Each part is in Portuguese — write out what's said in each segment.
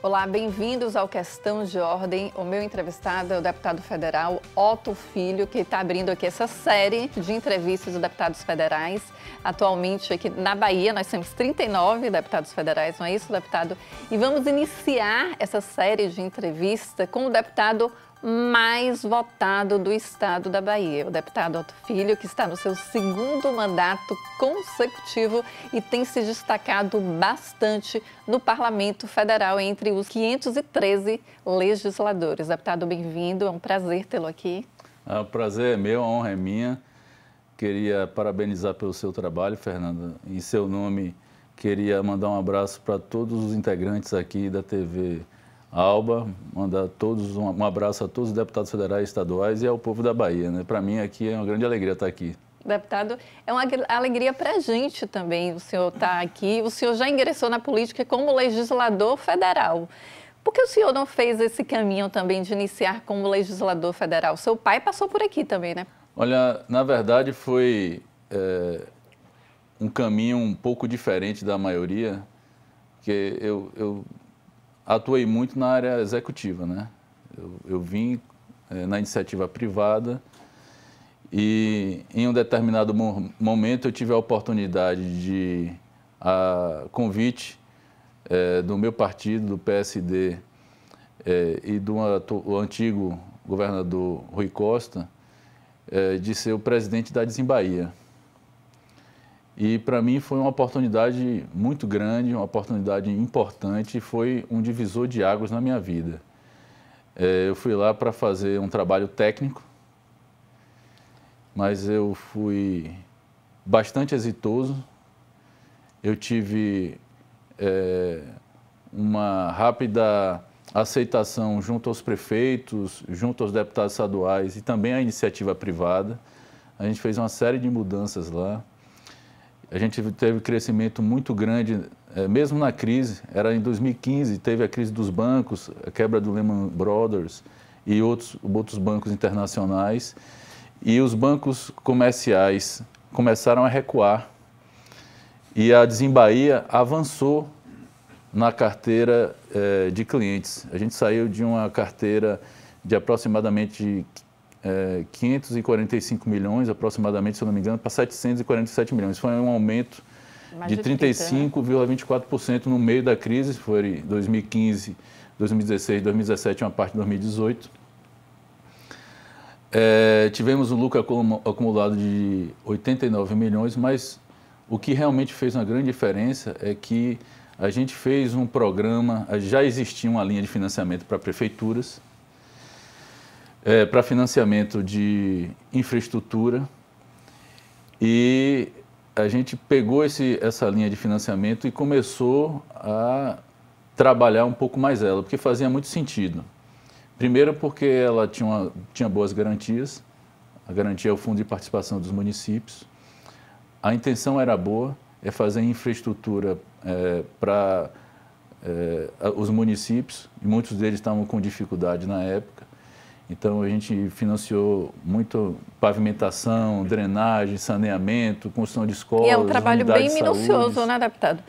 Olá, bem-vindos ao Questão de Ordem. O meu entrevistado é o deputado federal Otto Filho, que está abrindo aqui essa série de entrevistas de deputados federais. Atualmente aqui na Bahia nós temos 39 deputados federais, não é isso, deputado? E vamos iniciar essa série de entrevistas com o deputado mais votado do estado da Bahia, o deputado Otto Filho, que está no seu segundo mandato consecutivo e tem se destacado bastante no Parlamento Federal entre os 513 legisladores. Deputado, bem-vindo, é um prazer tê-lo aqui. O prazer é meu, a honra é minha. Queria parabenizar pelo seu trabalho, Fernanda. Em seu nome, queria mandar um abraço para todos os integrantes aqui da TV Alba, mandar todos um abraço a todos os deputados federais e estaduais e ao povo da Bahia, né? Para mim aqui é uma grande alegria estar aqui. Deputado, é uma alegria para a gente também o senhor estar aqui. O senhor já ingressou na política como legislador federal. Por que o senhor não fez esse caminho também de iniciar como legislador federal? Seu pai passou por aqui também, né? Olha, na verdade foi um caminho um pouco diferente da maioria, porque eu atuei muito na área executiva, né? Eu vim na iniciativa privada e em um determinado momento eu tive a oportunidade de, a convite do meu partido, do PSD e do antigo governador Rui Costa, de ser o presidente da Desembaía. E para mim foi uma oportunidade muito grande, uma oportunidade importante, foi um divisor de águas na minha vida. Eu fui lá para fazer um trabalho técnico, mas eu fui bastante exitoso. Eu tive uma rápida aceitação junto aos prefeitos, junto aos deputados estaduais e também à iniciativa privada. A gente fez uma série de mudanças lá. A gente teve um crescimento muito grande, mesmo na crise. Era em 2015, teve a crise dos bancos, a quebra do Lehman Brothers e outros bancos internacionais. E os bancos comerciais começaram a recuar. E a Desembaía avançou na carteira de clientes. A gente saiu de uma carteira de aproximadamente 545 milhões, aproximadamente, se eu não me engano, para 747 milhões. Foi um aumento de 35,24% no meio da crise, foi 2015, 2016, 2017 e uma parte de 2018. Tivemos um lucro acumulado de 89 milhões, mas o que realmente fez uma grande diferença é que a gente fez um programa, já existia uma linha de financiamento para prefeituras, para financiamento de infraestrutura, e a gente pegou essa linha de financiamento e começou a trabalhar um pouco mais ela, porque fazia muito sentido. Primeiro porque ela tinha boas garantias, a garantia é o Fundo de Participação dos Municípios, a intenção era boa, é fazer infraestrutura para os municípios, e muitos deles estavam com dificuldade na época. Então, a gente financiou muito pavimentação, drenagem, saneamento, construção de escolas, e é um trabalho bem minucioso, saúde, né, deputado?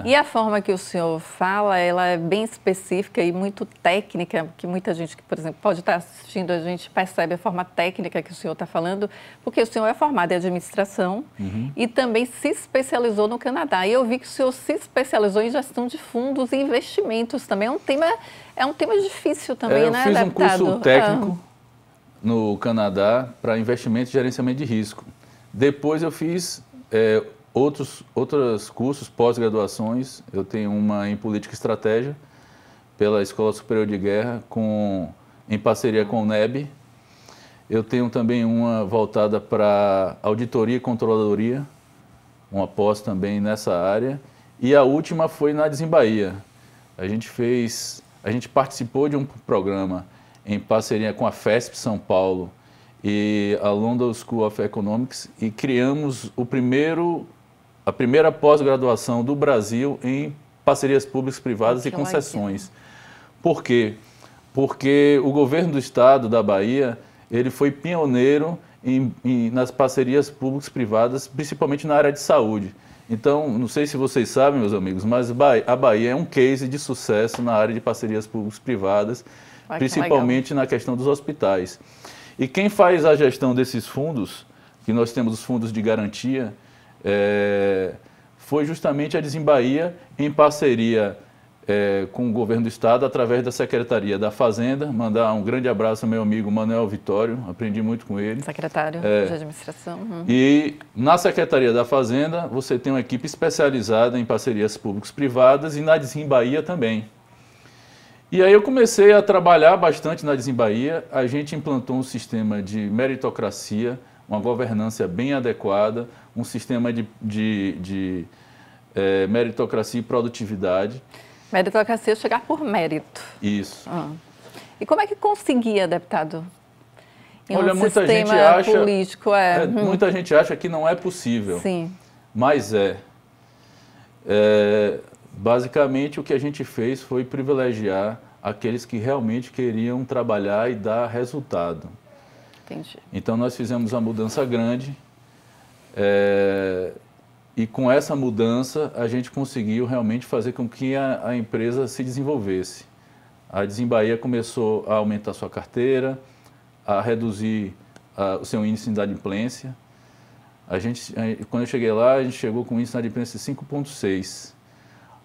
E a forma que o senhor fala, ela é bem específica e muito técnica, que muita gente que, por exemplo, pode estar assistindo a gente percebe a forma técnica que o senhor está falando, porque o senhor é formado em administração e também se especializou no Canadá. E eu vi que o senhor se especializou em gestão de fundos e investimentos também. É um tema difícil também, né, deputado? Eu fiz um curso técnico no Canadá para investimento e gerenciamento de risco. Depois eu fiz outros cursos, pós-graduações. Eu tenho uma em Política e Estratégia pela Escola Superior de Guerra, em parceria com o NEB. Eu tenho também uma voltada para Auditoria e Controladoria, uma pós também nessa área. E a última foi na Desembaía. A gente participou de um programa em parceria com a FESP São Paulo e a London School of Economics e criamos a primeira pós-graduação do Brasil em parcerias públicas, privadas e concessões. Por quê? Porque o governo do estado da Bahia, ele foi pioneiro nas parcerias públicas privadas, principalmente na área de saúde. Então, não sei se vocês sabem, meus amigos, mas a Bahia é um case de sucesso na área de parcerias públicas-privadas, principalmente na questão dos hospitais. E quem faz a gestão desses fundos, que nós temos os fundos de garantia, foi justamente a Desembahia, em parceria com o governo do estado, através da Secretaria da Fazenda. Mandar um grande abraço ao meu amigo Manuel Vitório, aprendi muito com ele. Secretário de Administração. E na Secretaria da Fazenda, você tem uma equipe especializada em parcerias públicas-privadas e na Desembahia também. E aí eu comecei a trabalhar bastante na Desembahia. A gente implantou um sistema de meritocracia, uma governança bem adequada, um sistema de meritocracia e produtividade. Meritocracia é chegar por mérito. Isso. E como é que conseguia, deputado? Olha, muita gente acha, político, muita gente acha que não é possível. Sim. Mas basicamente o que a gente fez foi privilegiar aqueles que realmente queriam trabalhar e dar resultado. Entendi. Então nós fizemos uma mudança grande. E com essa mudança, a gente conseguiu realmente fazer com que a empresa se desenvolvesse. A Desembahia começou a aumentar sua carteira, a reduzir o seu índice de inadimplência. Quando eu cheguei lá, a gente chegou com um índice de inadimplência de 5,6.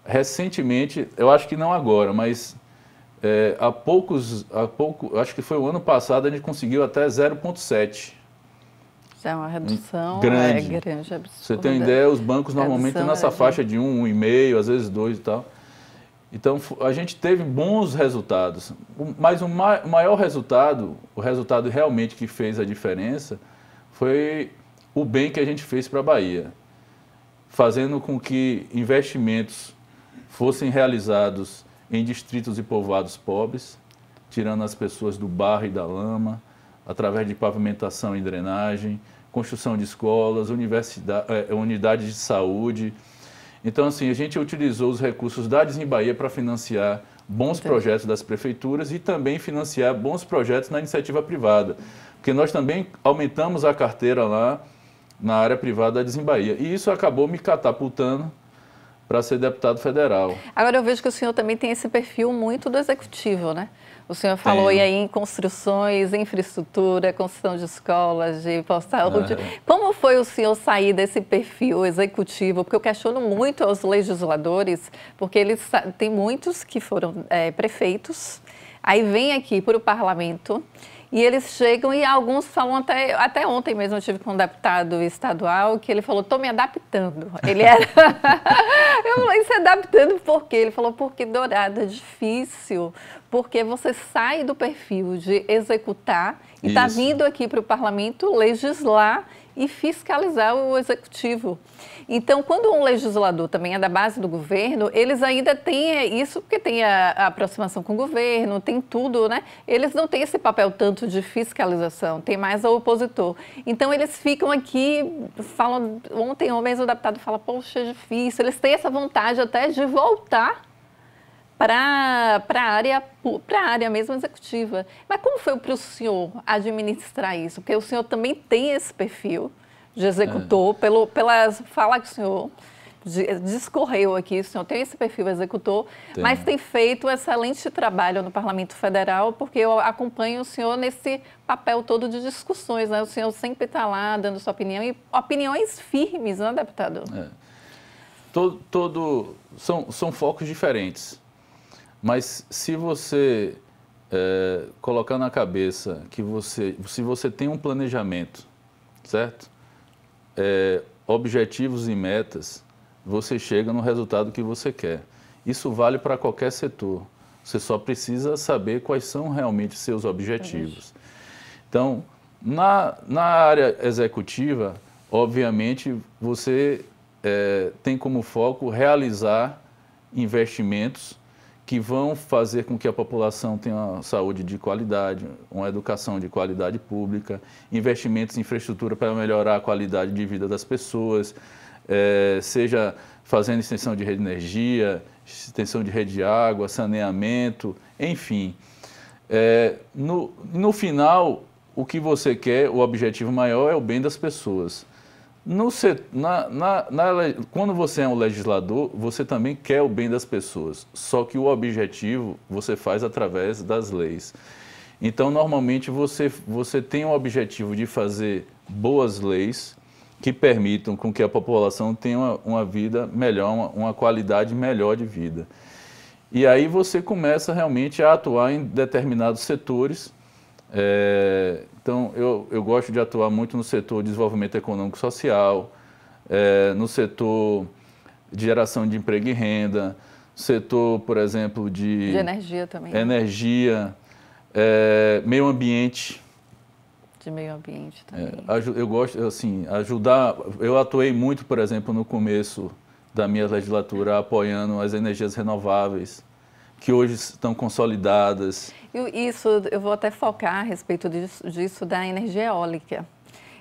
Recentemente, eu acho que não agora, mas acho que foi o ano passado, a gente conseguiu até 0,7. Já é uma redução grande. Absurda. Você tem uma ideia, os bancos normalmente estão nessa faixa de 1, 1,5, às vezes 2 e tal. Então, a gente teve bons resultados. Mas o maior resultado, o resultado realmente que fez a diferença, foi o bem que a gente fez para a Bahia. Fazendo com que investimentos fossem realizados em distritos e povoados pobres, tirando as pessoas do barro e da lama, através de pavimentação e drenagem, construção de escolas, unidades de saúde. Então, assim, a gente utilizou os recursos da Desembahia para financiar bons projetos das prefeituras e também financiar bons projetos na iniciativa privada. Porque nós também aumentamos a carteira lá na área privada da Desembahia. E isso acabou me catapultando para ser deputado federal. Agora, eu vejo que o senhor também tem esse perfil muito do executivo, né? O senhor falou aí em construções, infraestrutura, construção de escolas, de saúde. Como foi o senhor sair desse perfil executivo? Porque eu questiono muito aos legisladores, porque eles tem muitos que foram prefeitos, aí vem aqui para o parlamento e eles chegam e alguns falam, até ontem mesmo eu tive com um deputado estadual que ele falou, estou me adaptando. Ele era... Eu falei, se adaptando por quê? Ele falou, porque Dourado é difícil, porque você sai do perfil de executar e está vindo aqui para o parlamento legislar e fiscalizar o executivo. Então, quando um legislador também é da base do governo, eles ainda têm isso, porque tem a aproximação com o governo, tem tudo, né? Eles não têm esse papel tanto de fiscalização, tem mais o opositor. Então, eles ficam aqui, falam, ontem mesmo o deputado fala, poxa, é difícil. Eles têm essa vontade até de voltar para a área mesmo executiva. Mas como foi para o senhor administrar isso? Porque o senhor também tem esse perfil de executor, pela fala que o senhor discorreu aqui, o senhor tem esse perfil executor, mas tem feito excelente trabalho no Parlamento Federal, porque eu acompanho o senhor nesse papel todo de discussões, né? O senhor sempre está lá dando sua opinião, e opiniões firmes, né, deputado? São focos diferentes. Mas se você colocar na cabeça que se você tem um planejamento, certo? Objetivos e metas, você chega no resultado que você quer. Isso vale para qualquer setor. Você só precisa saber quais são realmente seus objetivos. Então, na área executiva, obviamente, você tem como foco realizar investimentos que vão fazer com que a população tenha uma saúde de qualidade, uma educação de qualidade pública, investimentos em infraestrutura para melhorar a qualidade de vida das pessoas, seja fazendo extensão de rede de energia, extensão de rede de água, saneamento, enfim. No final, o que você quer, o objetivo maior é o bem das pessoas. Quando você é um legislador, você também quer o bem das pessoas, só que o objetivo você faz através das leis. Então, normalmente, você tem o objetivo de fazer boas leis que permitam com que a população tenha uma vida melhor, uma qualidade melhor de vida. E aí você começa realmente a atuar em determinados setores. Então, eu gosto de atuar muito no setor de desenvolvimento econômico e social, no setor de geração de emprego e renda, setor, por exemplo, de energia também. Energia, meio ambiente. De meio ambiente também. Eu gosto, assim, ajudar. Eu atuei muito, por exemplo, no começo da minha legislatura, apoiando as energias renováveis, que hoje estão consolidadas. Isso, eu vou até focar a respeito disso da energia eólica.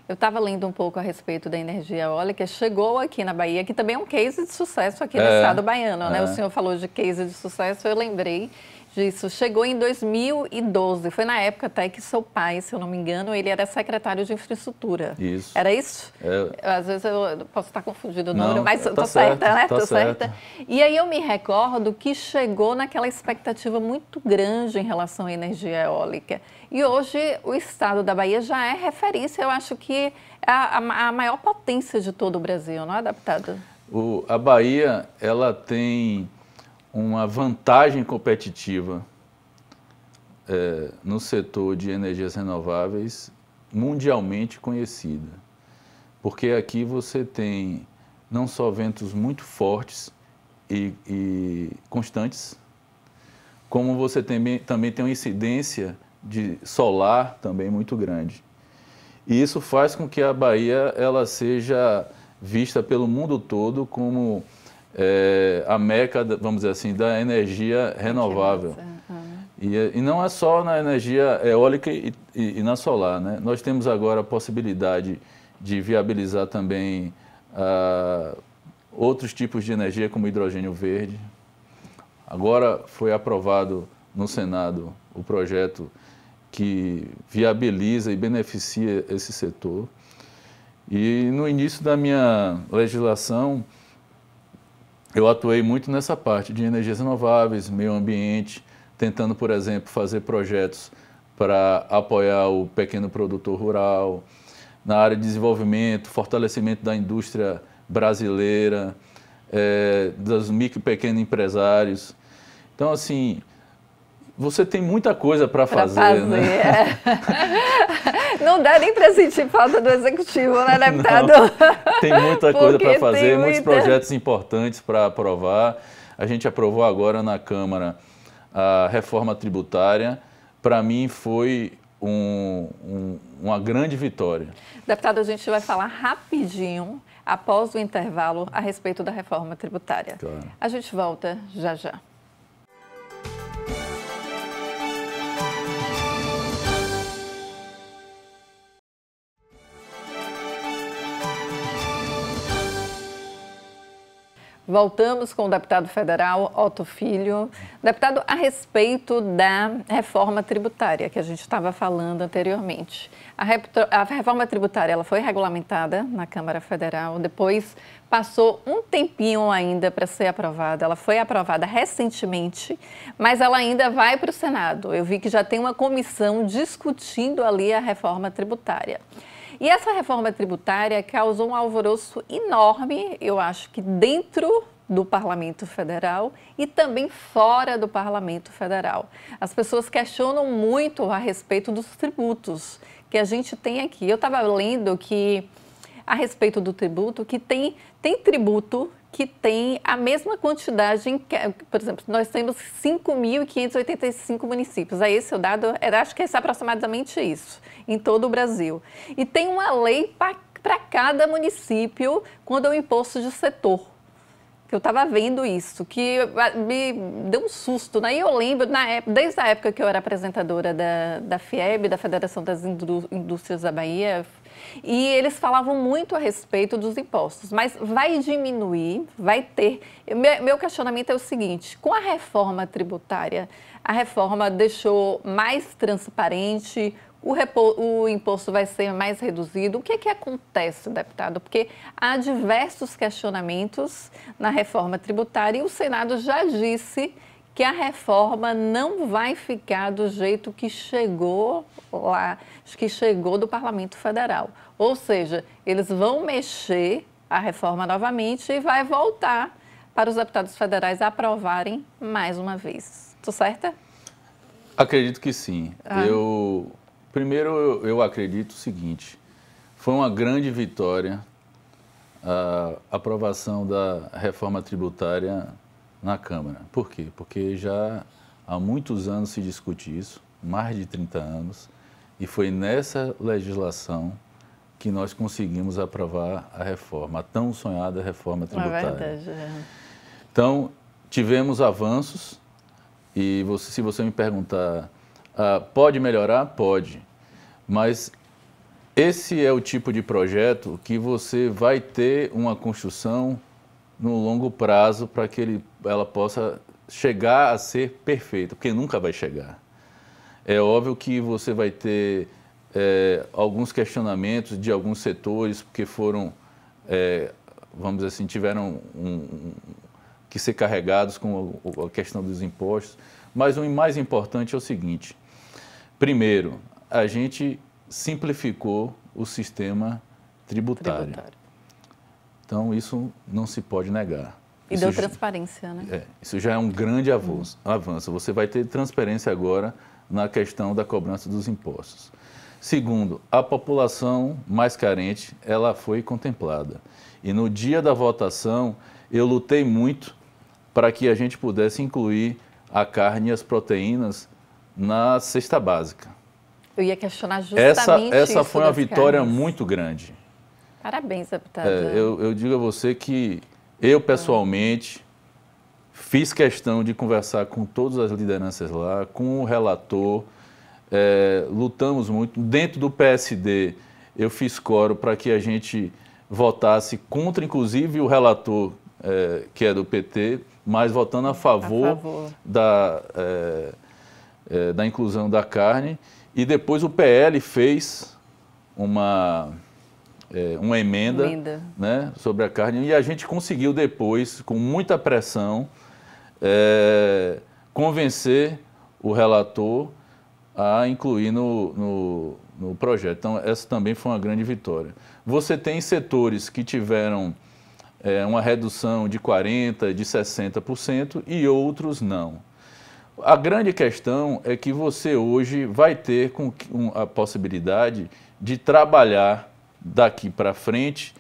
Eu estava lendo um pouco a respeito da energia eólica, chegou aqui na Bahia, que também é um case de sucesso aqui no estado baiano, né? O senhor falou de case de sucesso, eu lembrei disso. Chegou em 2012, foi na época até que seu pai, se eu não me engano, ele era secretário de infraestrutura. Isso. Era isso? Às vezes eu posso estar confundido o número, mas tá estou certa, né? Tá certa. E aí eu me recordo que chegou naquela expectativa muito grande em relação à energia eólica. E hoje o estado da Bahia já é referência, eu acho que é a maior potência de todo o Brasil, não é, deputado? A Bahia, ela tem uma vantagem competitiva no setor de energias renováveis mundialmente conhecida. Porque aqui você tem não só ventos muito fortes e constantes, como você também tem uma incidência de solar também muito grande. E isso faz com que a Bahia ela seja vista pelo mundo todo como a meca, vamos dizer assim, da energia renovável. E não é só na energia eólica e na solar, né? Nós temos agora a possibilidade de viabilizar também outros tipos de energia, como hidrogênio verde. Agora foi aprovado no Senado o projeto que viabiliza e beneficia esse setor. E no início da minha legislação, eu atuei muito nessa parte de energias renováveis, meio ambiente, tentando, por exemplo, fazer projetos para apoiar o pequeno produtor rural, na área de desenvolvimento, fortalecimento da indústria brasileira, dos micro e pequenos empresários. Então, assim, você tem muita coisa para fazer, né? Não dá nem para sentir falta do executivo, né, deputado? Não, tem muita coisa para fazer, muitos projetos importantes para aprovar. A gente aprovou agora na Câmara a reforma tributária. Para mim foi uma grande vitória. Deputado, a gente vai falar rapidinho, após o intervalo, a respeito da reforma tributária. Claro. A gente volta já já. Voltamos com o deputado federal Otto Filho. Deputado, a respeito da reforma tributária que a gente estava falando anteriormente. A reforma tributária ela foi regulamentada na Câmara Federal, depois passou um tempinho ainda para ser aprovada. Ela foi aprovada recentemente, mas ela ainda vai para o Senado. Eu vi que já tem uma comissão discutindo ali a reforma tributária. E essa reforma tributária causou um alvoroço enorme, eu acho que dentro do Parlamento Federal e também fora do Parlamento Federal. As pessoas questionam muito a respeito dos tributos que a gente tem aqui. Eu estava lendo que, a respeito do tributo, que tem tributo que tem a mesma quantidade, por exemplo, nós temos 5.585 municípios, é esse o dado, acho que é aproximadamente isso, em todo o Brasil. E tem uma lei para cada município quando é o imposto de setor. Que eu estava vendo isso, que me deu um susto, né? E eu lembro, desde a época que eu era apresentadora da FIEB, da Federação das Indústrias da Bahia, e eles falavam muito a respeito dos impostos, mas vai diminuir, vai ter... Meu questionamento é o seguinte, com a reforma tributária, a reforma deixou mais transparente, o imposto vai ser mais reduzido. O que é que acontece, deputado? Porque há diversos questionamentos na reforma tributária e o Senado já disse que a reforma não vai ficar do jeito que chegou lá, que chegou do Parlamento Federal. Ou seja, eles vão mexer a reforma novamente e vai voltar para os deputados federais aprovarem mais uma vez. Estou certa? Acredito que sim. Primeiro, eu acredito o seguinte, foi uma grande vitória a aprovação da reforma tributária na Câmara. Por quê? Porque já há muitos anos se discute isso, mais de 30 anos, e foi nessa legislação que nós conseguimos aprovar a reforma, a tão sonhada reforma tributária. É verdade. Então, tivemos avanços e se você me perguntar, pode melhorar? Pode. Mas esse é o tipo de projeto que você vai ter uma construção no longo prazo para que ela possa chegar a ser perfeita, porque nunca vai chegar. É óbvio que você vai ter alguns questionamentos de alguns setores, porque foram, vamos dizer assim, tiveram que ser carregados com a questão dos impostos. Mas o mais importante é o seguinte, primeiro, a gente simplificou o sistema tributário. Então, isso não se pode negar. E deu transparência, né? Isso já é um grande avanço. Você vai ter transparência agora na questão da cobrança dos impostos. Segundo, a população mais carente, ela foi contemplada. E no dia da votação, eu lutei muito para que a gente pudesse incluir a carne e as proteínas na cesta básica. Eu ia questionar justamente essa foi uma vitória muito grande. Parabéns, deputado. Eu digo a você que eu, pessoalmente, fiz questão de conversar com todas as lideranças lá, com o relator, lutamos muito. Dentro do PSD, eu fiz coro para que a gente votasse contra, inclusive, o relator, que é do PT, mas votando a favor. Da inclusão da carne. E depois o PL fez uma emenda. Né, sobre a carne, e a gente conseguiu depois, com muita pressão, convencer o relator a incluir no projeto. Então, essa também foi uma grande vitória. Você tem setores que tiveram uma redução de 40%, de 60% e outros não. A grande questão é que você hoje vai ter a possibilidade de trabalhar daqui para frente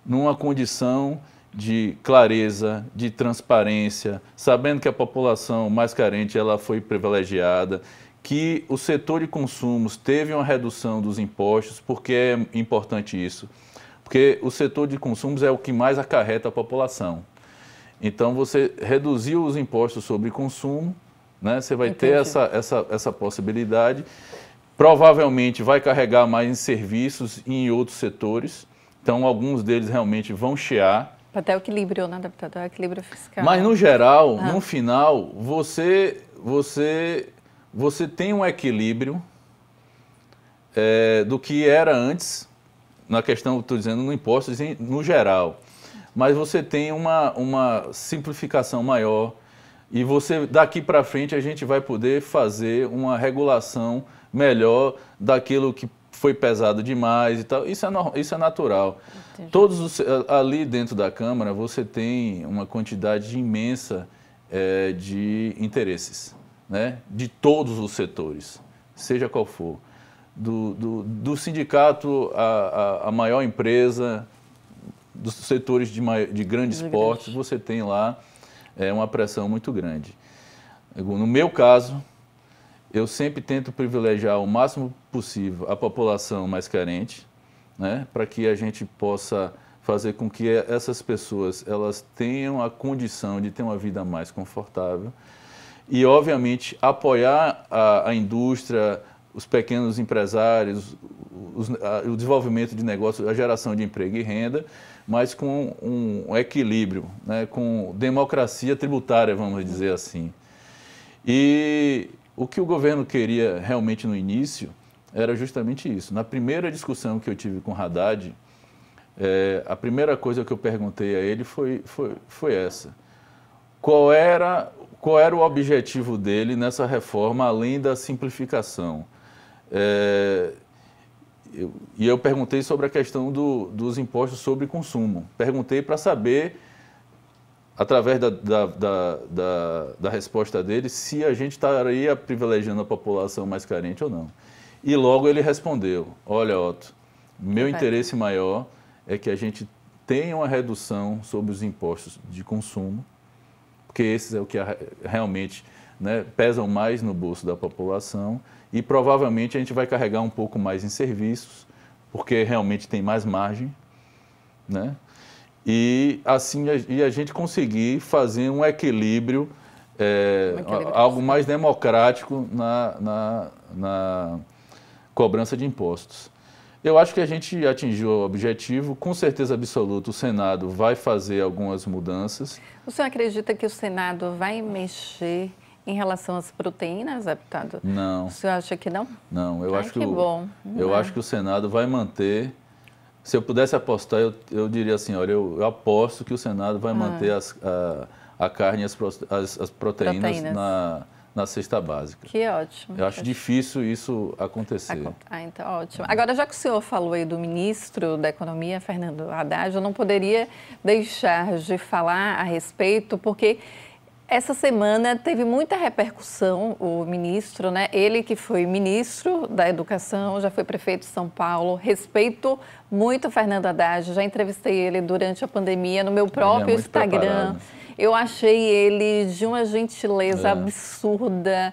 numa condição de clareza, de transparência, sabendo que a população mais carente ela foi privilegiada, que o setor de consumos teve uma redução dos impostos. Porque é importante isso? Porque o setor de consumos é o que mais acarreta a população. Então, você reduziu os impostos sobre consumo, né? Você vai ter essa possibilidade. Provavelmente vai carregar mais em serviços e em outros setores. Então, alguns deles realmente vão chiar. Até o equilíbrio, né, deputado? O equilíbrio fiscal. Mas, no geral, no final, você tem um equilíbrio do que era antes, na questão, estou dizendo, no imposto, no geral. Mas você tem uma simplificação maior e daqui para frente, a gente vai poder fazer uma regulação melhor daquilo que foi pesado demais e tal. Isso é natural. Ali dentro da Câmara, você tem uma quantidade imensa de interesses, né? De todos os setores, seja qual for. Do sindicato à maior empresa, dos setores de grandes portes, você tem lá uma pressão muito grande. No meu caso, eu sempre tento privilegiar o máximo possível a população mais carente, né, para que a gente possa fazer com que essas pessoas elas tenham a condição de ter uma vida mais confortável e, obviamente, apoiar a indústria, os pequenos empresários, o desenvolvimento de negócios, a geração de emprego e renda, mas com um equilíbrio, né, com democracia tributária, vamos dizer assim. E o que o governo queria realmente no início era justamente isso. Na primeira discussão que eu tive com o Haddad, a primeira coisa que eu perguntei a ele foi essa. Qual era o objetivo dele nessa reforma, além da simplificação? E eu perguntei sobre a questão dos impostos sobre consumo. Perguntei para saber, através da resposta dele, se a gente estaria privilegiando a população mais carente ou não. E logo ele respondeu: olha, Otto, meu interesse maior é que a gente tenha uma redução sobre os impostos de consumo, porque esses é o que realmente, né, pesam mais no bolso da população, e provavelmente a gente vai carregar um pouco mais em serviços, porque realmente tem mais margem, né? E assim a gente conseguir fazer um equilíbrio, algo mais democrático na cobrança de impostos. Eu acho que a gente atingiu o objetivo, com certeza absoluta o Senado vai fazer algumas mudanças. O senhor acredita que o Senado vai mexer em relação às proteínas, deputado? Não. O senhor acha que não? Não, eu acho que bom. Eu acho que o Senado vai manter. Se eu pudesse apostar, eu diria assim, olha, eu aposto que o Senado vai manter a carne e as proteínas na cesta básica. Que ótimo. Eu acho difícil isso acontecer. Então, ótimo. Agora, já que o senhor falou aí do ministro da Economia, Fernando Haddad, eu não poderia deixar de falar a respeito, porque essa semana teve muita repercussão, o ministro, né? Ele que foi ministro da Educação, já foi prefeito de São Paulo. Respeito muito o Fernando Haddad, já entrevistei ele durante a pandemia no meu próprio Instagram. Preparado. Eu achei ele de uma gentileza absurda,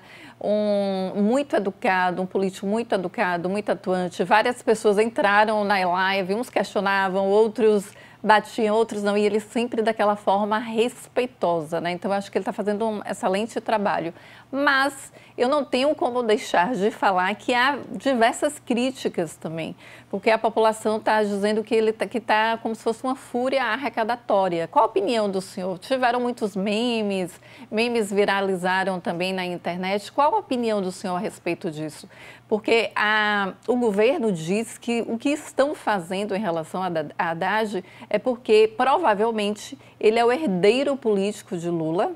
muito educado, um político muito educado, muito atuante. Várias pessoas entraram na live, uns questionavam, outros batiam, outros não, e ele sempre daquela forma respeitosa, né? Então, eu acho que ele está fazendo um excelente trabalho. Mas eu não tenho como deixar de falar que há diversas críticas também, porque a população está dizendo que ele está como se fosse uma fúria arrecadatória. Qual a opinião do senhor? Tiveram muitos memes viralizaram também na internet. Qual a opinião do senhor a respeito disso? Porque o governo diz que o que estão fazendo em relação a Haddad é porque, provavelmente, ele é o herdeiro político de Lula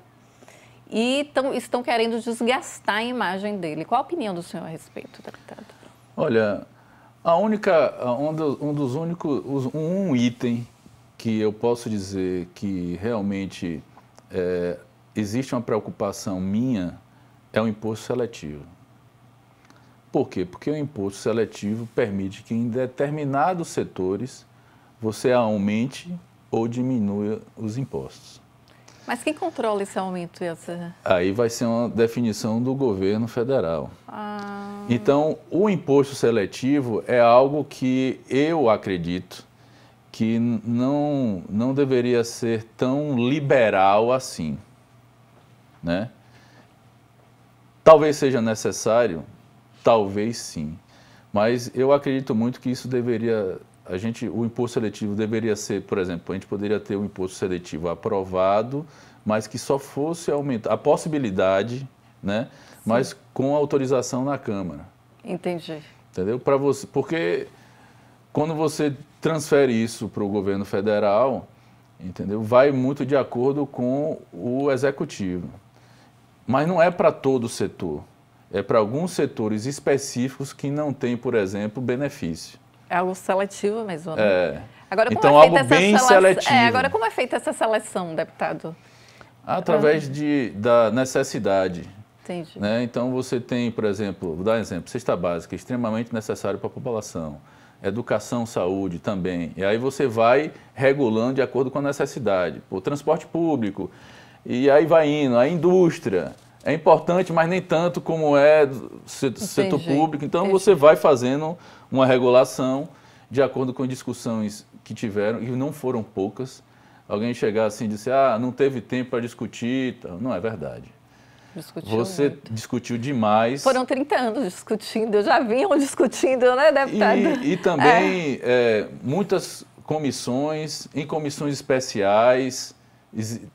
e estão querendo desgastar a imagem dele. Qual a opinião do senhor a respeito, deputado? Olha, um item que eu posso dizer que realmente existe uma preocupação minha é o imposto seletivo. Por quê? Porque o imposto seletivo permite que em determinados setores você aumente ou diminua os impostos. Mas quem controla esse aumento? Aí vai ser uma definição do governo federal. Então, o imposto seletivo é algo que eu acredito que não deveria ser tão liberal assim, né? Talvez seja necessário, talvez sim, mas eu acredito muito que isso deveria, o imposto seletivo deveria ser, por exemplo, a gente poderia ter o imposto seletivo aprovado, mas que só fosse aumentar a possibilidade, né? Sim. Mas com autorização na Câmara. Entendi. Entendeu? Para você, porque quando você transfere isso para o governo federal, entendeu? Vai muito de acordo com o executivo. Mas não é para todo o setor. É para alguns setores específicos que não têm, por exemplo, benefício. É algo seletivo mesmo, né? Agora, então, algo bem seletivo. Agora, como é feita essa seleção, deputado? Através da necessidade. Entendi. Né? Então, você tem, por exemplo, vou dar um exemplo, cesta básica, extremamente necessário para a população. Educação, saúde também. E aí você vai regulando de acordo com a necessidade. O transporte público, e aí vai indo. A indústria é importante, mas nem tanto como é do setor público. Então, você vai fazendo uma regulação de acordo com discussões que tiveram, e não foram poucas. Alguém chegar assim e dizer, não teve tempo para discutir, não é verdade. Você discutiu demais. Foram 30 anos discutindo, já vinham discutindo, né, deputado? E também muitas comissões, em comissões especiais,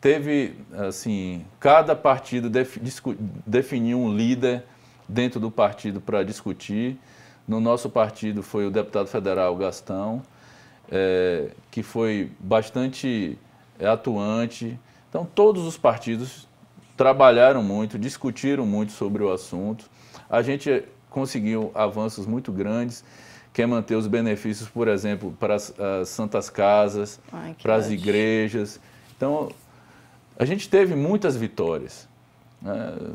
teve, assim, cada partido definiu um líder dentro do partido para discutir, No nosso partido foi o deputado federal Gastão, que foi bastante atuante. Então, todos os partidos trabalharam muito, discutiram muito sobre o assunto. A gente conseguiu avanços muito grandes, quer manter os benefícios, por exemplo, para as santas casas, para as igrejas. Então, a gente teve muitas vitórias.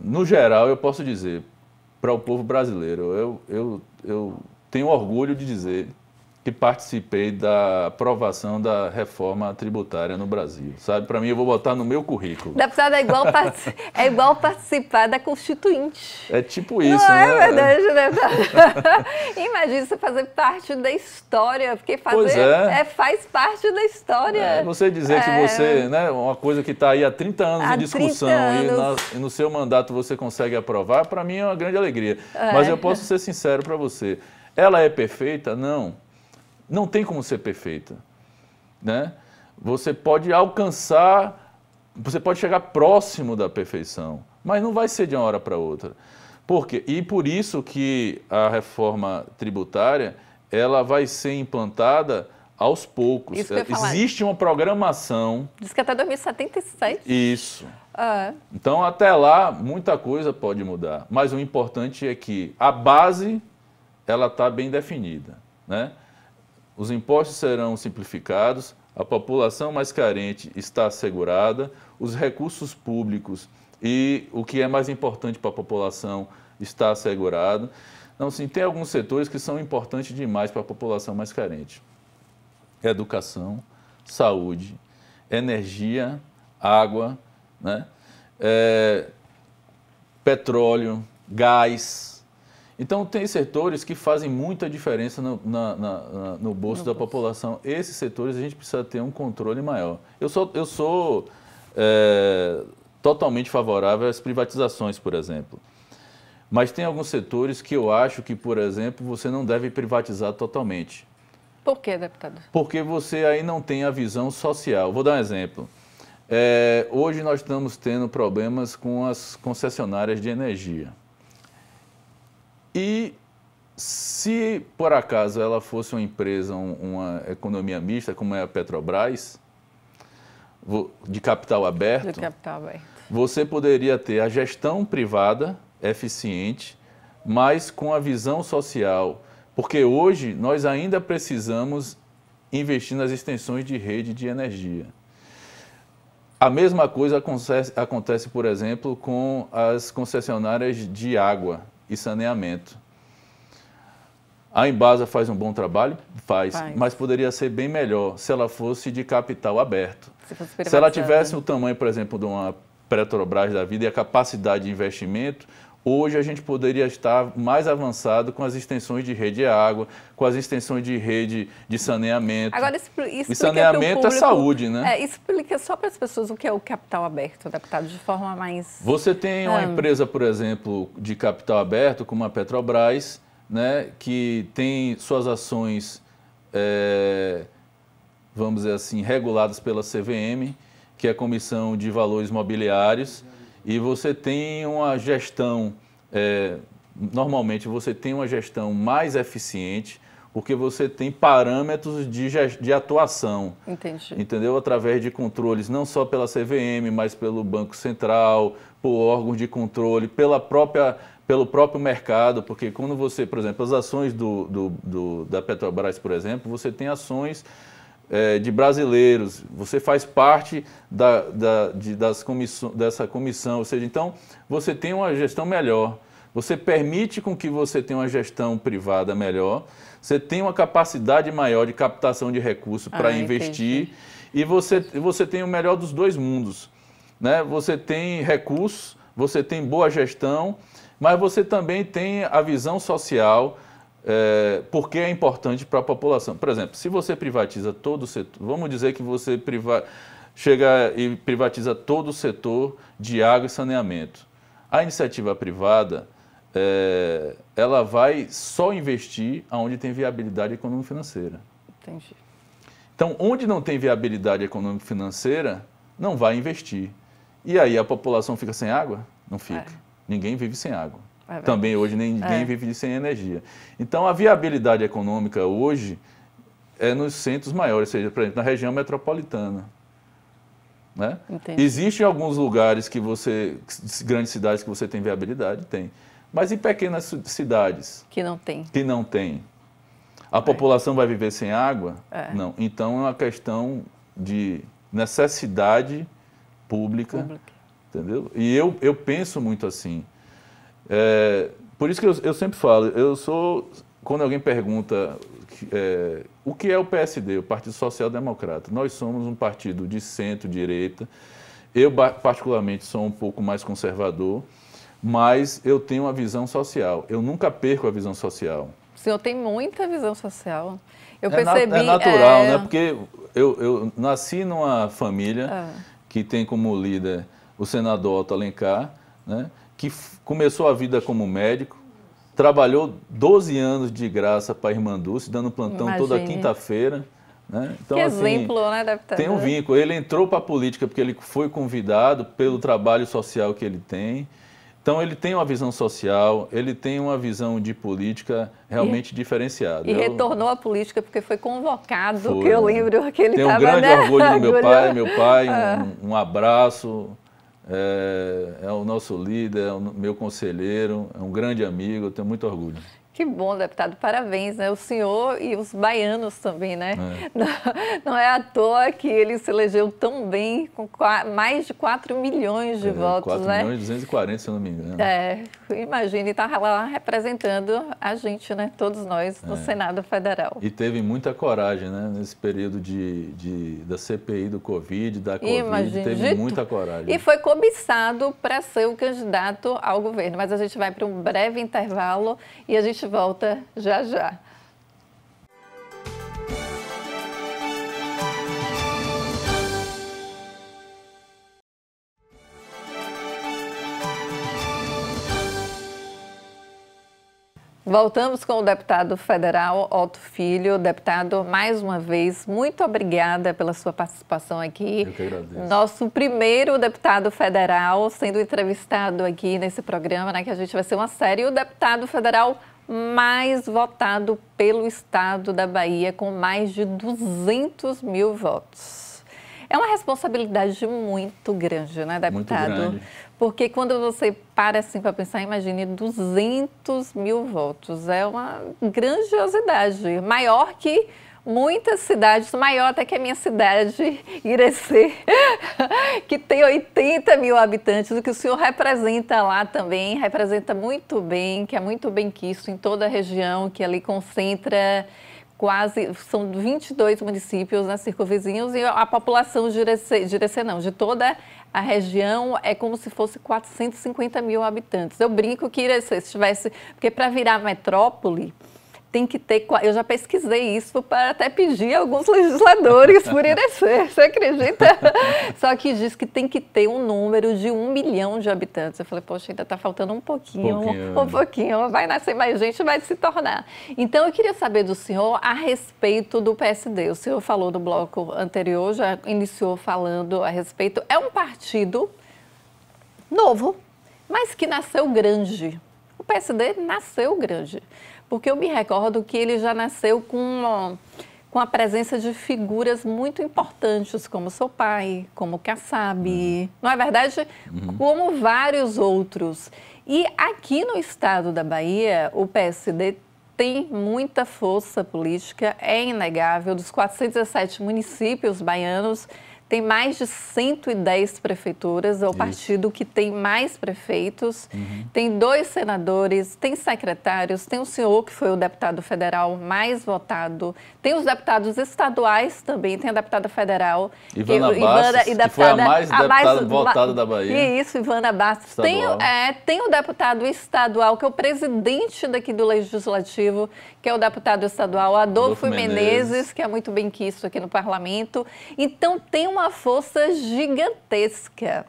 No geral, eu posso dizer, para o povo brasileiro, eu tenho orgulho de dizer que participei da aprovação da reforma tributária no Brasil, sabe? Para mim, eu vou botar no meu currículo. Deputado, é igual participar da Constituinte. É tipo isso, não né? Não é verdade, deputado? Imagina você fazer parte da história, porque faz parte da história. Você dizer que você, né, uma coisa que está aí há 30 anos em discussão 30 anos. E no seu mandato você consegue aprovar, para mim é uma grande alegria. Mas eu posso ser sincero para você, ela é perfeita? Não. Não tem como ser perfeita, né? Você pode alcançar, você pode chegar próximo da perfeição, mas não vai ser de uma hora para outra. Por quê? E por isso que a reforma tributária, ela vai ser implantada aos poucos. Existe uma programação. Diz que até 2077. Isso. Então, até lá, muita coisa pode mudar, mas o importante é que a base, ela está bem definida, né? Os impostos serão simplificados, a população mais carente está assegurada, os recursos públicos e o que é mais importante para a população está assegurado. Então, sim, tem alguns setores que são importantes demais para a população mais carente. Educação, saúde, energia, água, né? Petróleo, gás. Então, tem setores que fazem muita diferença no bolso da população. Esses setores a gente precisa ter um controle maior. Eu sou totalmente favorável às privatizações, por exemplo. Mas tem alguns setores que eu acho que, por exemplo, você não deve privatizar totalmente. Por quê, deputado? Porque você aí não tem a visão social. Vou dar um exemplo. Hoje nós estamos tendo problemas com as concessionárias de energia. E se, por acaso, ela fosse uma empresa, uma economia mista, como é a Petrobras, de capital aberto, você poderia ter a gestão privada eficiente, mas com a visão social. Porque hoje nós ainda precisamos investir nas extensões de rede de energia. A mesma coisa acontece, por exemplo, com as concessionárias de água e saneamento. A Embasa faz um bom trabalho? Faz. Mas poderia ser bem melhor se ela fosse de capital aberto. Se ela tivesse o tamanho, por exemplo, de uma Petrobras da vida e a capacidade de investimento, hoje a gente poderia estar mais avançado com as extensões de rede de água, com as extensões de rede de saneamento. Agora, e saneamento é saúde, né? Explica só para as pessoas o que é o capital aberto, deputado, de forma mais... Você tem uma empresa, por exemplo, de capital aberto, como a Petrobras, né, que tem suas ações, vamos dizer assim, reguladas pela CVM, que é a Comissão de Valores Mobiliários, e você tem uma gestão, normalmente você tem uma gestão mais eficiente, porque você tem parâmetros de atuação. Entendi. Entendeu? Através de controles, não só pela CVM, mas pelo Banco Central, por órgãos de controle, pelo próprio mercado, porque quando você, por exemplo, as ações da Petrobras, por exemplo, você tem ações de brasileiros, você faz parte dessa comissão, ou seja, então você tem uma gestão melhor, você permite com que você tenha uma gestão privada melhor, você tem uma capacidade maior de captação de recursos para investir, e você tem o melhor dos dois mundos, né? Você tem recursos, você tem boa gestão, mas você também tem a visão social, porque é importante para a população. Por exemplo, se você privatiza todo o setor, vamos dizer que você chega e privatiza todo o setor de água e saneamento. A iniciativa privada, ela vai só investir onde tem viabilidade econômico-financeira. Entendi. Então, onde não tem viabilidade econômico-financeira, não vai investir. E aí a população fica sem água? Não fica. Ninguém vive sem água. Também hoje ninguém vive sem energia. Então, a viabilidade econômica hoje é nos centros maiores, ou seja, por exemplo, na região metropolitana. Né? Existem alguns lugares grandes cidades que você tem viabilidade, tem. Mas em pequenas cidades... Que não tem. Que não tem. A população vai viver sem água? Não. Então, é uma questão de necessidade pública. Entendeu? E eu penso muito assim. Por isso que eu sempre falo, quando alguém pergunta o que é o PSD, o Partido Social Democrata, nós somos um partido de centro-direita. Eu, particularmente, sou um pouco mais conservador, mas eu tenho uma visão social. Eu nunca perco a visão social. O senhor tem muita visão social. Eu percebi... É natural, né? Porque eu nasci numa família que tem como líder o senador Otto Alencar, né? Que começou a vida como médico, trabalhou 12 anos de graça para a Irmã Dulce, dando plantão toda quinta-feira. Né? Então, que exemplo, né, deputado? Tem um vínculo. Ele entrou para a política porque ele foi convidado pelo trabalho social que ele tem. Então, ele tem uma visão social, ele tem uma visão de política realmente diferenciada. E retornou à política porque foi convocado, que eu lembro que ele estava... Tenho um grande orgulho do meu pai, um abraço, é o nosso líder, é o meu conselheiro, é um grande amigo, eu tenho muito orgulho. Que bom, deputado, parabéns, né? O senhor e os baianos também, né? Não é à toa que ele se elegeu tão bem, com mais de 4 milhões de votos, 4 né? 4 milhões e 240, se eu não me engano. Imagine, estava lá representando a gente, né? Todos nós, no Senado Federal. E teve muita coragem, né? Nesse período da CPI do Covid, da Covid, teve muita coragem. E foi cobiçado para ser o candidato ao governo. Mas a gente vai para um breve intervalo e a gente volta já já. Voltamos com o deputado federal Otto Filho. Deputado, mais uma vez, muito obrigada pela sua participação aqui. Eu que agradeço. Nosso primeiro deputado federal sendo entrevistado aqui nesse programa, né, que a gente vai ser uma série. O deputado federal mais votado pelo estado da Bahia, com mais de 200 mil votos. É uma responsabilidade muito grande, né, deputado? Muito grande. Porque quando você para assim para pensar, imagine 200 mil votos. É uma grandiosidade, maior que muitas cidades, maior até que a minha cidade, Irecê, que tem 80 mil habitantes. O que o senhor representa lá também, representa muito bem, que é muito bem quisto em toda a região, que ali concentra são 22 municípios, né, circunvizinhos, e a população de Irecê não, de toda a região é como se fosse 450 mil habitantes. Eu brinco que Irecê, se tivesse, porque para virar metrópole, tem que ter, eu já pesquisei isso para até pedir a alguns legisladores por Irecê, você acredita? Só que diz que tem que ter um número de 1 milhão de habitantes. Eu falei, poxa, ainda está faltando um pouquinho, vai nascer mais gente, vai se tornar. Então, eu queria saber do senhor a respeito do PSD. O senhor falou no bloco anterior, já iniciou falando a respeito. É um partido novo, mas que nasceu grande. O PSD nasceu grande. Porque eu me recordo que ele já nasceu com a presença de figuras muito importantes, como seu pai, como Kassab, não é verdade? Como vários outros. E aqui no estado da Bahia, o PSD tem muita força política, é inegável. Dos 417 municípios baianos, tem mais de 110 prefeituras, é o partido que tem mais prefeitos, tem 2 senadores, tem secretários, tem o senhor que foi o deputado federal mais votado, tem os deputados estaduais também, tem a deputada federal. Ivana Bastos, que foi a mais deputada votada da Bahia. Isso, Ivana Bastos. Tem o deputado estadual, que é o presidente daqui do Legislativo, que é o deputado estadual Adolfo Menezes, que é muito bem quisto aqui no parlamento. Então, tem uma força gigantesca.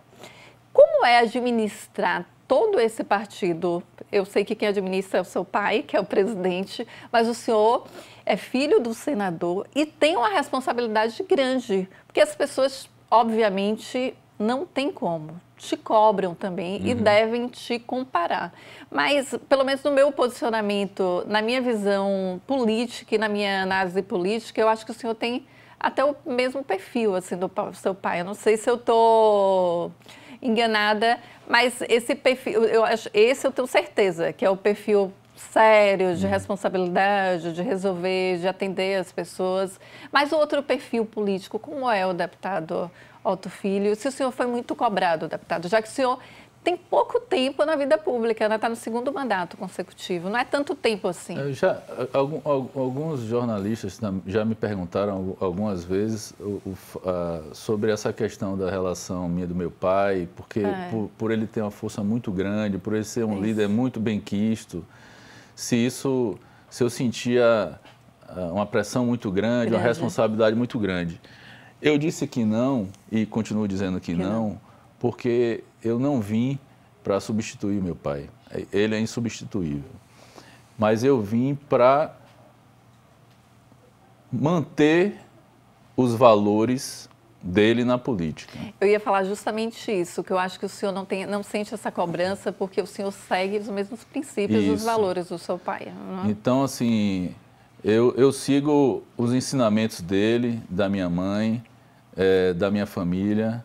Como é administrar todo esse partido? Eu sei que quem administra é o seu pai, que é o presidente, mas o senhor é filho do senador e tem uma responsabilidade grande, porque as pessoas, obviamente, não tem como. Te cobram também e devem te comparar. Mas, pelo menos no meu posicionamento, na minha visão política e na minha análise política, eu acho que o senhor tem até o mesmo perfil assim, do seu pai. Eu não sei se eu estou enganada, mas esse perfil, esse eu tenho certeza, que é o perfil sério, de responsabilidade, de resolver, de atender as pessoas. Mas o outro perfil político, como é o deputado Otto Filho? Se o senhor foi muito cobrado, deputado, já que o senhor tem pouco tempo na vida pública, né? Está no segundo mandato consecutivo, não é tanto tempo assim. Alguns jornalistas já me perguntaram algumas vezes sobre essa questão da relação minha e do meu pai, porque por ele ter uma força muito grande, por ele ser um líder muito benquisto, se eu sentia uma pressão muito grande, uma responsabilidade muito grande. Eu disse que não e continuo dizendo que não, porque eu não vim para substituir meu pai. Ele é insubstituível. Mas eu vim para manter os valores dele na política. Eu ia falar justamente isso, que eu acho que o senhor não sente essa cobrança porque o senhor segue os mesmos princípios e os valores do seu pai. Não é? Então, assim, eu sigo os ensinamentos dele, da minha mãe, da minha família,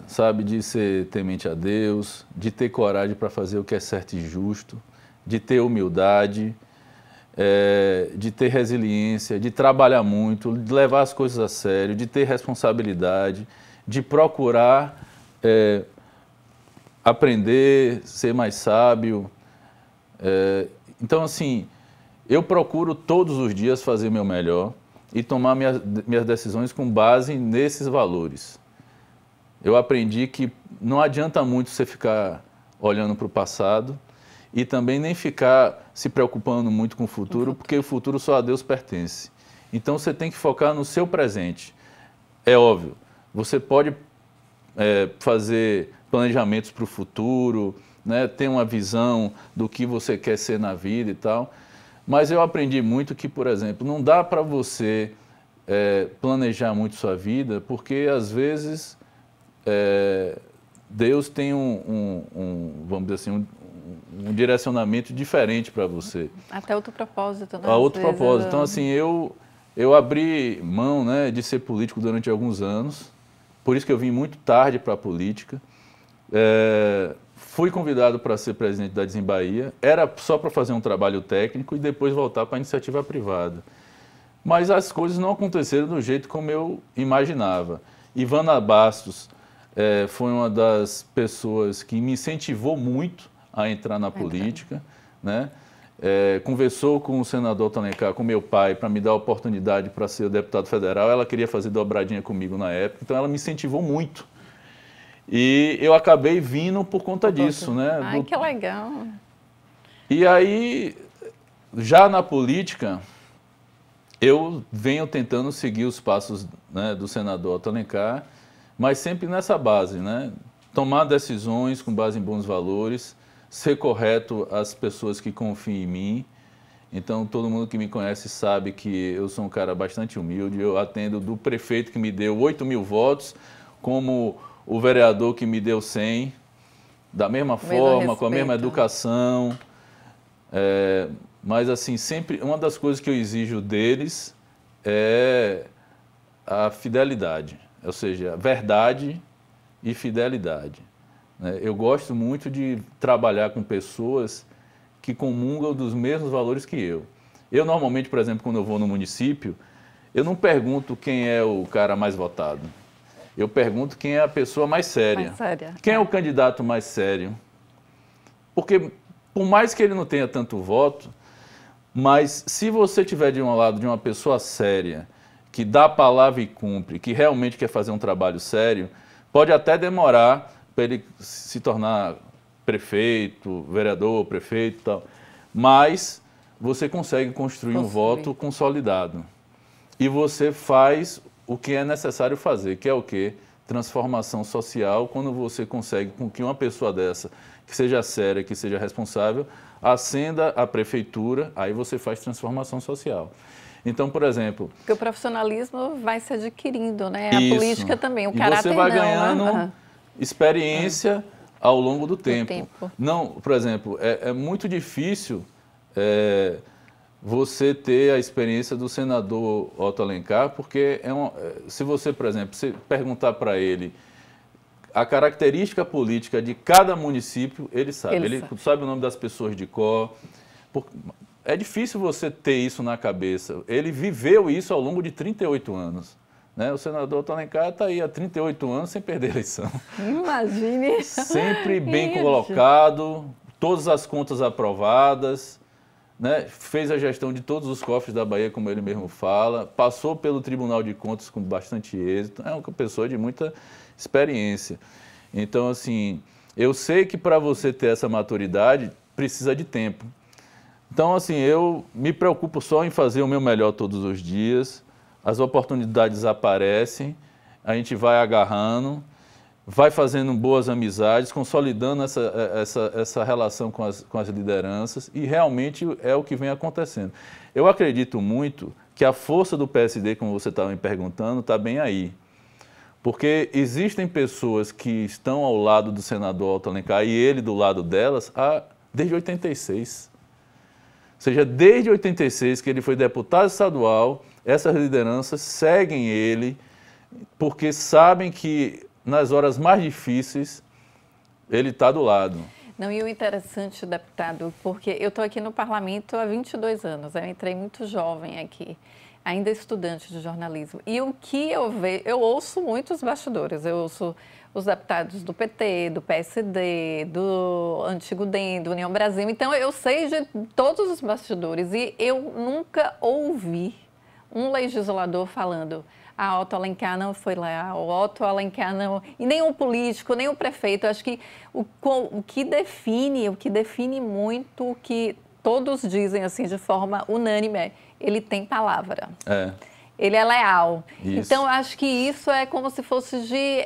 sabe, de ser temente a Deus, de ter coragem para fazer o que é certo e justo, de ter humildade, de ter resiliência, de trabalhar muito, de levar as coisas a sério, de ter responsabilidade, de procurar aprender, ser mais sábio. Então, assim, eu procuro todos os dias fazer o meu melhor e tomar minhas decisões com base nesses valores. Eu aprendi que não adianta muito você ficar olhando para o passado e também nem ficar se preocupando muito com o futuro, porque o futuro só a Deus pertence. Então você tem que focar no seu presente. É óbvio, você pode fazer planejamentos para o futuro, né, ter uma visão do que você quer ser na vida e tal, mas eu aprendi muito que, por exemplo, não dá para você planejar muito sua vida, porque às vezes Deus tem vamos dizer assim, um direcionamento diferente para você. Até outro propósito, né? Outro propósito. Então, assim, eu abri mão, né, de ser político durante alguns anos, por isso que eu vim muito tarde para a política. Fui convidado para ser presidente da Desembaía, era só para fazer um trabalho técnico e depois voltar para a iniciativa privada. Mas as coisas não aconteceram do jeito como eu imaginava. Ivana Bastos foi uma das pessoas que me incentivou muito a entrar na política, né? Conversou com o senador Otto Alencar, com meu pai, para me dar a oportunidade para ser deputado federal. Ela queria fazer dobradinha comigo na época, então ela me incentivou muito. E eu acabei vindo por conta disso, né? Ai, que legal! E aí, já na política, eu venho tentando seguir os passos, né, do senador Otto Alencar, mas sempre nessa base, né? Tomar decisões com base em bons valores, ser correto às pessoas que confiam em mim. Então, todo mundo que me conhece sabe que eu sou um cara bastante humilde. Eu atendo do prefeito que me deu 8.000 votos, como o vereador que me deu 100, da mesma forma, com a mesma educação. Mas, assim, sempre uma das coisas que eu exijo deles é a fidelidade, ou seja, verdade e fidelidade. Eu gosto muito de trabalhar com pessoas que comungam dos mesmos valores que eu. Eu, normalmente, por exemplo, quando eu vou no município, eu não pergunto quem é o cara mais votado. Eu pergunto quem é a pessoa mais séria. Quem é o candidato mais sério? Porque, por mais que ele não tenha tanto voto, mas se você estiver de um lado de uma pessoa séria, que dá a palavra e cumpre, que realmente quer fazer um trabalho sério, pode até demorar para ele se tornar prefeito, vereador, prefeito e tal, mas você consegue construir um voto consolidado. E você faz o que é necessário fazer, que é o quê? Transformação social, quando você consegue com que uma pessoa dessa, que seja séria, que seja responsável, ascenda à prefeitura, aí você faz transformação social. Então, por exemplo... Porque o profissionalismo vai se adquirindo, né? Isso. A política também, o e caráter você vai não, ganhando né? experiência ao longo do tempo. Não, por exemplo, é muito difícil você ter a experiência do senador Otto Alencar, porque se você, por exemplo, se perguntar para ele a característica política de cada município, ele sabe. Ele sabe o nome das pessoas de cor. É difícil você ter isso na cabeça. Ele viveu isso ao longo de 38 anos. Né? O senador Otto Alencar está aí há 38 anos sem perder a eleição. Imagine! Sempre bem colocado, todas as contas aprovadas, né? Fez a gestão de todos os cofres da Bahia, como ele mesmo fala, passou pelo Tribunal de Contas com bastante êxito, é uma pessoa de muita experiência. Então, assim, eu sei que para você ter essa maturidade, precisa de tempo. Então, assim, eu me preocupo só em fazer o meu melhor todos os dias, as oportunidades aparecem, a gente vai agarrando, vai fazendo boas amizades, consolidando essa relação com as lideranças e realmente é o que vem acontecendo. Eu acredito muito que a força do PSD, como você estava me perguntando, está bem aí. Porque existem pessoas que estão ao lado do senador Otto Alencar e ele do lado delas desde 86. Ou seja, desde 86 que ele foi deputado estadual, essas lideranças seguem ele porque sabem que nas horas mais difíceis ele está do lado. Não, e o interessante, deputado, porque eu estou aqui no parlamento há 22 anos, eu entrei muito jovem aqui, ainda estudante de jornalismo. E o que eu vejo, eu ouço muitos bastidores, eu ouço os deputados do PT, do PSD, do antigo DEM, do União Brasil, então eu sei de todos os bastidores e eu nunca ouvi um legislador falando: a Otto Alencar não foi leal, o Otto Alencar não... E nem um político, nem um prefeito. Acho que o que define muito, o que todos dizem assim de forma unânime é: ele tem palavra. Ele é leal. Isso. Então, acho que isso é como se fosse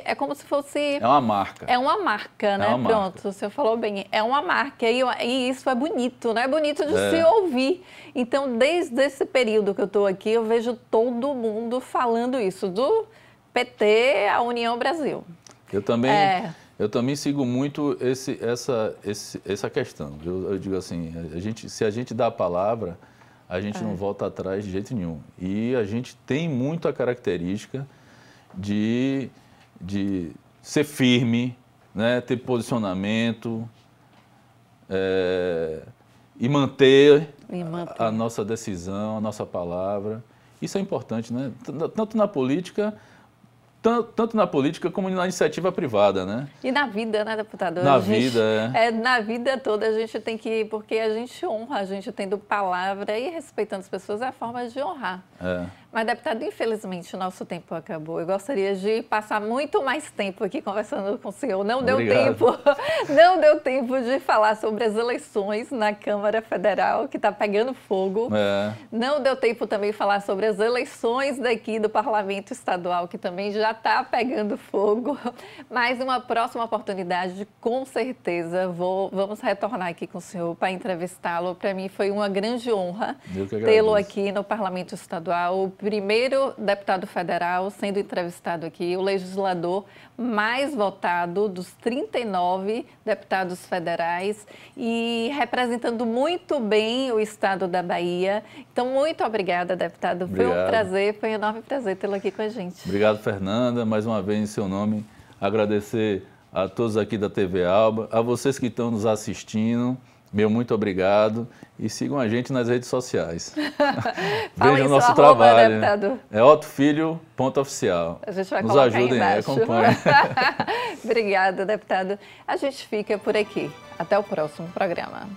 É uma marca. É uma marca, né? Pronto, o senhor falou bem. É uma marca e isso é bonito, né? É bonito de se ouvir. Então, desde esse período que eu estou aqui, eu vejo todo mundo falando isso, do PT à União Brasil. Eu também sigo muito essa questão. Eu digo assim, se a gente dá a palavra, a gente não volta atrás de jeito nenhum. E a gente tem muito a característica de ser firme, né? Ter posicionamento e manter a nossa decisão, a nossa palavra. Isso é importante, né? Tanto na política como na iniciativa privada, né? E na vida, né, deputado? Na vida, na vida toda a gente tem que... Porque a gente honra, a gente tendo palavra e respeitando as pessoas é a forma de honrar. Mas, deputado, infelizmente o nosso tempo acabou. Eu gostaria de passar muito mais tempo aqui conversando com o senhor. Não deu tempo de falar sobre as eleições na Câmara Federal, que está pegando fogo. Não deu tempo também de falar sobre as eleições daqui do Parlamento Estadual, que também já está pegando fogo. Mas uma próxima oportunidade, com certeza, vamos retornar aqui com o senhor para entrevistá-lo. Para mim foi uma grande honra tê-lo aqui no Parlamento Estadual. O primeiro deputado federal sendo entrevistado aqui, o legislador mais votado dos 39 deputados federais e representando muito bem o estado da Bahia. Então, muito obrigada, deputado. Foi um prazer, foi um enorme prazer tê-lo aqui com a gente. Obrigado, Fernanda. Mais uma vez, em seu nome, agradecer a todos aqui da TV Alba, a vocês que estão nos assistindo. Meu muito obrigado e sigam a gente nas redes sociais. Vejam o nosso trabalho. Deputado. É ottofilho.oficial. A gente vai nos colocar ajudem, acompanhem. Obrigada, deputado. A gente fica por aqui. Até o próximo programa.